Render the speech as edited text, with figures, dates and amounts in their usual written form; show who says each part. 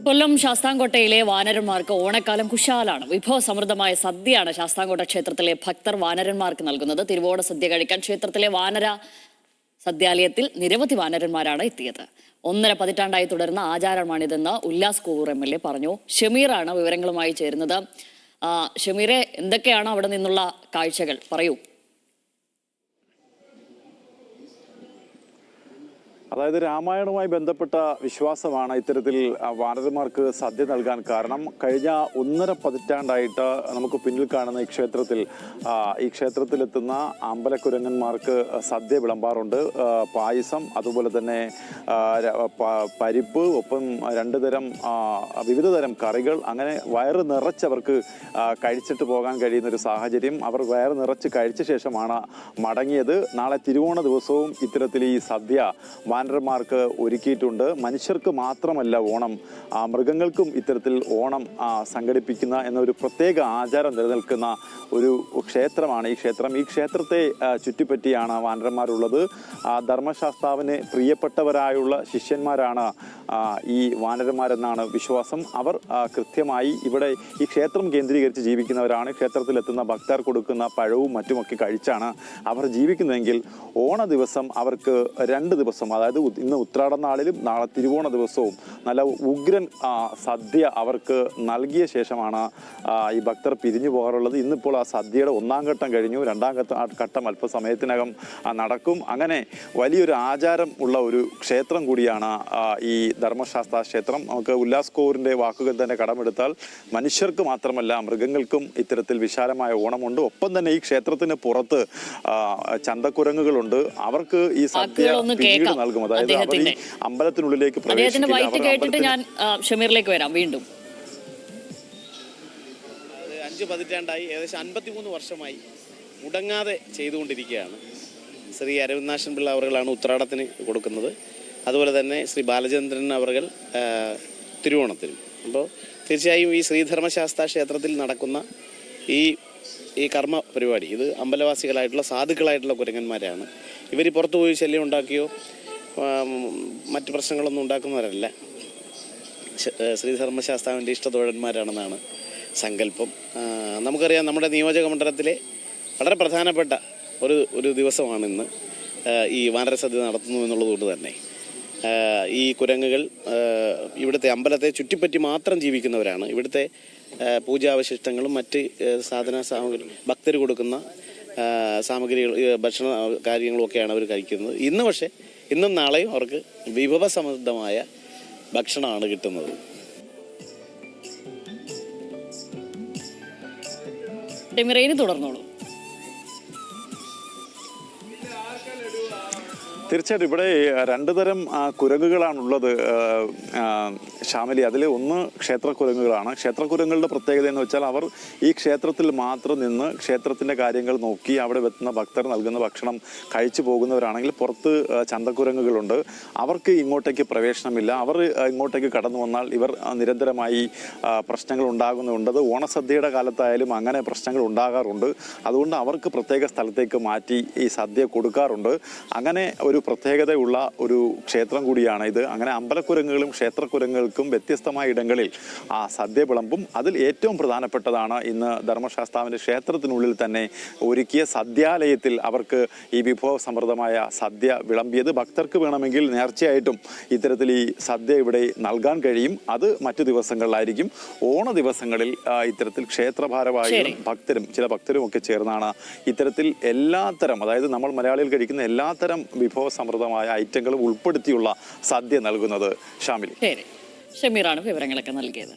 Speaker 1: കൊല്ലം ശാസ്താംകോട്ടയിലെ വാനരന്മാർക്ക് ഓണക്കാലം കുശാലാണ്. വിഭവസമൃദ്ധമായ സദ്യയാണ് ശാസ്താംകോട്ട ക്ഷേത്രത്തിലെ ഭക്തർ വാനരന്മാർക്ക് നൽകുന്നത്. തിരുവോണ സദ്യ കഴിക്കാൻ ക്ഷേത്രത്തിലെ വാനര സദ്യാലയത്തിൽ നിരവധി വാനരന്മാരാണ് എത്തിയത്. 1.5 പതിറ്റാണ്ടായി തുടരുന്ന ആചാരമാണിതെന്ന് ഉല്ലാസ് കോവൂർ MLA പറഞ്ഞു. ഷമീറാണ് വിവരങ്ങളുമായി ചേരുന്നത്. ഷമീറെ, എന്തൊക്കെയാണ് അവിടെ നിന്നുള്ള കാഴ്ചകൾ? പറയൂ.
Speaker 2: അതായത് രാമായണവുമായി ബന്ധപ്പെട്ട വിശ്വാസമാണ് ഇത്തരത്തിൽ വാനരന്മാർക്ക് സദ്യ നൽകാൻ കാരണം. കഴിഞ്ഞ 1.5 പതിറ്റാണ്ടായിട്ട് നമുക്ക് പിന്നിൽ കാണുന്ന ഈ ക്ഷേത്രത്തിലെത്തുന്ന അമ്പലക്കുരങ്ങന്മാർക്ക് സദ്യ വിളമ്പാറുണ്ട്. പായസം, അതുപോലെ തന്നെ പരിപ്പ്, ഒപ്പം 2 തരം വിവിധ തരം കറികൾ. അങ്ങനെ വയറ് നിറച്ചവർക്ക് കഴിച്ചിട്ട് പോകാൻ കഴിയുന്ന ഒരു സാഹചര്യം. അവർ വയറ് നിറച്ച് കഴിച്ച ശേഷമാണ് മടങ്ങിയത്. നാളെ തിരുവോണ ദിവസവും ഇത്തരത്തിൽ ഈ സദ്യ വാനരന്മാർക്ക് ഒരുക്കിയിട്ടുണ്ട്. മനുഷ്യർക്ക് മാത്രമല്ല ഓണം, മൃഗങ്ങൾക്കും ഇത്തരത്തിൽ ഓണം സംഘടിപ്പിക്കുന്ന എന്നൊരു പ്രത്യേക ആചാരം നിലനിൽക്കുന്ന ഒരു ക്ഷേത്രമാണ് ഈ ക്ഷേത്രം. ഈ ക്ഷേത്രത്തെ ചുറ്റിപ്പറ്റിയാണ് വാനരന്മാരുള്ളത്. ധർമ്മശാസ്താവിന് പ്രിയപ്പെട്ടവരായുള്ള ശിഷ്യന്മാരാണ് ഈ വാനരന്മാരെന്നാണ് വിശ്വാസം. അവർ കൃത്യമായി ഇവിടെ ഈ ക്ഷേത്രം കേന്ദ്രീകരിച്ച് ജീവിക്കുന്നവരാണ്. ക്ഷേത്രത്തിലെത്തുന്ന ഭക്തർ കൊടുക്കുന്ന പഴവും മറ്റുമൊക്കെ കഴിച്ചാണ് അവർ ജീവിക്കുന്നതെങ്കിൽ ഓണ ദിവസം അവർക്ക് 2 ദിവസം, അതായത് ഇന്ന് ഉത്രാടം നാളിലും നാളെ തിരുവോണ ദിവസവും നല്ല ഉഗ്രൻ സദ്യ അവർക്ക് നൽകിയ ശേഷമാണ് ഈ ഭക്തർ പിരിഞ്ഞു പോകാറുള്ളത്. ഇന്നിപ്പോൾ ആ സദ്യയുടെ 1ാം ഘട്ടം കഴിഞ്ഞു. 2ാം ഘട്ടം അല്പസമയത്തിനകം നടക്കും. അങ്ങനെ വലിയൊരു ആചാരം ഉള്ള ഒരു ക്ഷേത്രം കൂടിയാണ് ഈ ധർമ്മശാസ്ത്ര ക്ഷേത്രം. നമുക്ക് ഉല്ലാസ് കോവൂരിൻ്റെ വാക്കുകൾ തന്നെ കടമെടുത്താൽ മനുഷ്യർക്ക് മാത്രമല്ല മൃഗങ്ങൾക്കും ഇത്തരത്തിൽ വിശാലമായ ഓണമുണ്ട്. ഒപ്പം തന്നെ ഈ ക്ഷേത്രത്തിന് പുറത്ത് ചന്തക്കുരങ്ങുകളുണ്ട്. അവർക്ക് ഈ സദ്യ പിന്നീട് നൽകും. അതായത് അവർ ഈ അമ്പലത്തിനുള്ളിലേക്ക്
Speaker 1: കേട്ടിട്ട് ഞാൻ ഷമീറിലേക്ക് വരാം വീണ്ടും.
Speaker 3: 5 പതിറ്റാണ്ടായി, ഏകദേശം 53 വർഷമായി മുടങ്ങാതെ ചെയ്തുകൊണ്ടിരിക്കുകയാണ്. ശ്രീ അരവിന്ദാക്ഷൻ പിള്ള അവറുകളാണ് ഉത്രാടത്തിന് കൊടുക്കുന്നത്. അതുപോലെ തന്നെ ശ്രീ ബാലചന്ദ്രൻ അവറുകൾ തിരുവോണത്തിനും. അപ്പോൾ തീർച്ചയായും ഈ ശ്രീധർമ്മശാസ്ത്ര ക്ഷേത്രത്തിൽ നടക്കുന്ന ഈ കർമ്മ പരിപാടി ഇത് അമ്പലവാസികളായിട്ടുള്ള സാധുക്കളായിട്ടുള്ള കുരങ്ങന്മാരാണ്. ഇവർ പുറത്തു പോയി ശല്യം ഉണ്ടാക്കിയോ മറ്റു പ്രശ്നങ്ങളൊന്നും ഉണ്ടാക്കുന്നവരല്ല. ശ്രീധർമ്മശാസ്താവിൻ്റെ ഇഷ്ടത്തോഴന്മാരാണെന്നാണ് സങ്കല്പം. നമുക്കറിയാം, നമ്മുടെ നിയോജക മണ്ഡലത്തിലെ വളരെ പ്രധാനപ്പെട്ട ഒരു ദിവസമാണ് ഇന്ന് ഈ വാനരസദ്യ നടത്തുന്നു എന്നുള്ളതുകൊണ്ട് തന്നെ ഈ കുരങ്ങുകൾ ഇവിടുത്തെ അമ്പലത്തെ ചുറ്റിപ്പറ്റി മാത്രം ജീവിക്കുന്നവരാണ്. ഇവിടുത്തെ പൂജാവശിഷ്ടങ്ങളും മറ്റ് സാധന സാമഗ്രി, ഭക്തർ കൊടുക്കുന്ന സാമഗ്രികൾ, ഭക്ഷണ കാര്യങ്ങളുമൊക്കെയാണ് അവർ കഴിക്കുന്നത്. ഇന്നും നാളെയും അവർക്ക് വിഭവസമൃദ്ധമായ ഭക്ഷണമാണ് കിട്ടുന്നത്.
Speaker 1: തുടർന്നോളൂ.
Speaker 2: തീർച്ചയായിട്ടും ഇവിടെ 2 തരം കുരങ്ങുകളാണുള്ളത് ഷാമിലി. അതിൽ ഒന്ന് ക്ഷേത്രക്കുരങ്ങുകളാണ്. ക്ഷേത്രക്കുരങ്ങുകളുടെ പ്രത്യേകത എന്ന് വെച്ചാൽ അവർ ഈ ക്ഷേത്രത്തിൽ മാത്രം നിന്ന് ക്ഷേത്രത്തിൻ്റെ കാര്യങ്ങൾ നോക്കി അവിടെ എത്തുന്ന ഭക്തർ നൽകുന്ന ഭക്ഷണം കഴിച്ചു പോകുന്നവരാണെങ്കിൽ, പുറത്ത് ചന്തക്കുരങ്ങുകളുണ്ട്. അവർക്ക് ഇങ്ങോട്ടേക്ക് പ്രവേശനമില്ല. അവർ ഇങ്ങോട്ടേക്ക് കടന്നു വന്നാൽ ഇവർ നിരന്തരമായി പ്രശ്നങ്ങൾ ഉണ്ടാകുന്നുണ്ട്. അത് ഓണസദ്യയുടെ കാലത്തായാലും അങ്ങനെ പ്രശ്നങ്ങൾ ഉണ്ടാകാറുണ്ട്. അതുകൊണ്ട് അവർക്ക് പ്രത്യേക സ്ഥലത്തേക്ക് മാറ്റി ഈ സദ്യ കൊടുക്കാറുണ്ട്. അങ്ങനെ ഒരു പ്രത്യേകതയുള്ള ഒരു ക്ഷേത്രം കൂടിയാണ് ഇത്. അങ്ങനെ അമ്പലക്കുരങ്ങുകളും ക്ഷേത്രക്കുരങ്ങുകൾക്കും വ്യത്യസ്തമായ ഇടങ്ങളിൽ സദ്യ വിളമ്പും. അതിൽ ഏറ്റവും പ്രധാനപ്പെട്ടതാണ് ഇന്ന് ധർമ്മശാസ്താവിൻ്റെ ക്ഷേത്രത്തിനുള്ളിൽ തന്നെ ഒരുക്കിയ സദ്യാലയത്തിൽ അവർക്ക് ഈ വിഭവസമൃദ്ധമായ സദ്യ വിളമ്പിയത്. ഭക്തർക്ക് വേണമെങ്കിൽ നേർച്ചയായിട്ടും ഇത്തരത്തിൽ ഈ സദ്യ ഇവിടെ നൽകാൻ കഴിയും. അത് മറ്റു ദിവസങ്ങളിലായിരിക്കും. ഓണ ദിവസങ്ങളിൽ ഇത്തരത്തിൽ ക്ഷേത്രഭാരവാഹികളും ചില ഭക്തരും ഒക്കെ ചേർന്നാണ് ഇത്തരത്തിൽ എല്ലാത്തരം, അതായത് നമ്മൾ മലയാളികൾ കഴിക്കുന്ന എല്ലാത്തരം വിഭവസമൃദ്ധമായ ഐറ്റങ്ങളും ഉൾപ്പെടുത്തിയുള്ള സദ്യ നൽകുന്നത്. ഷാമിൽ,
Speaker 1: ഷമീറാണ് വിവരങ്ങളൊക്കെ നൽകിയത്.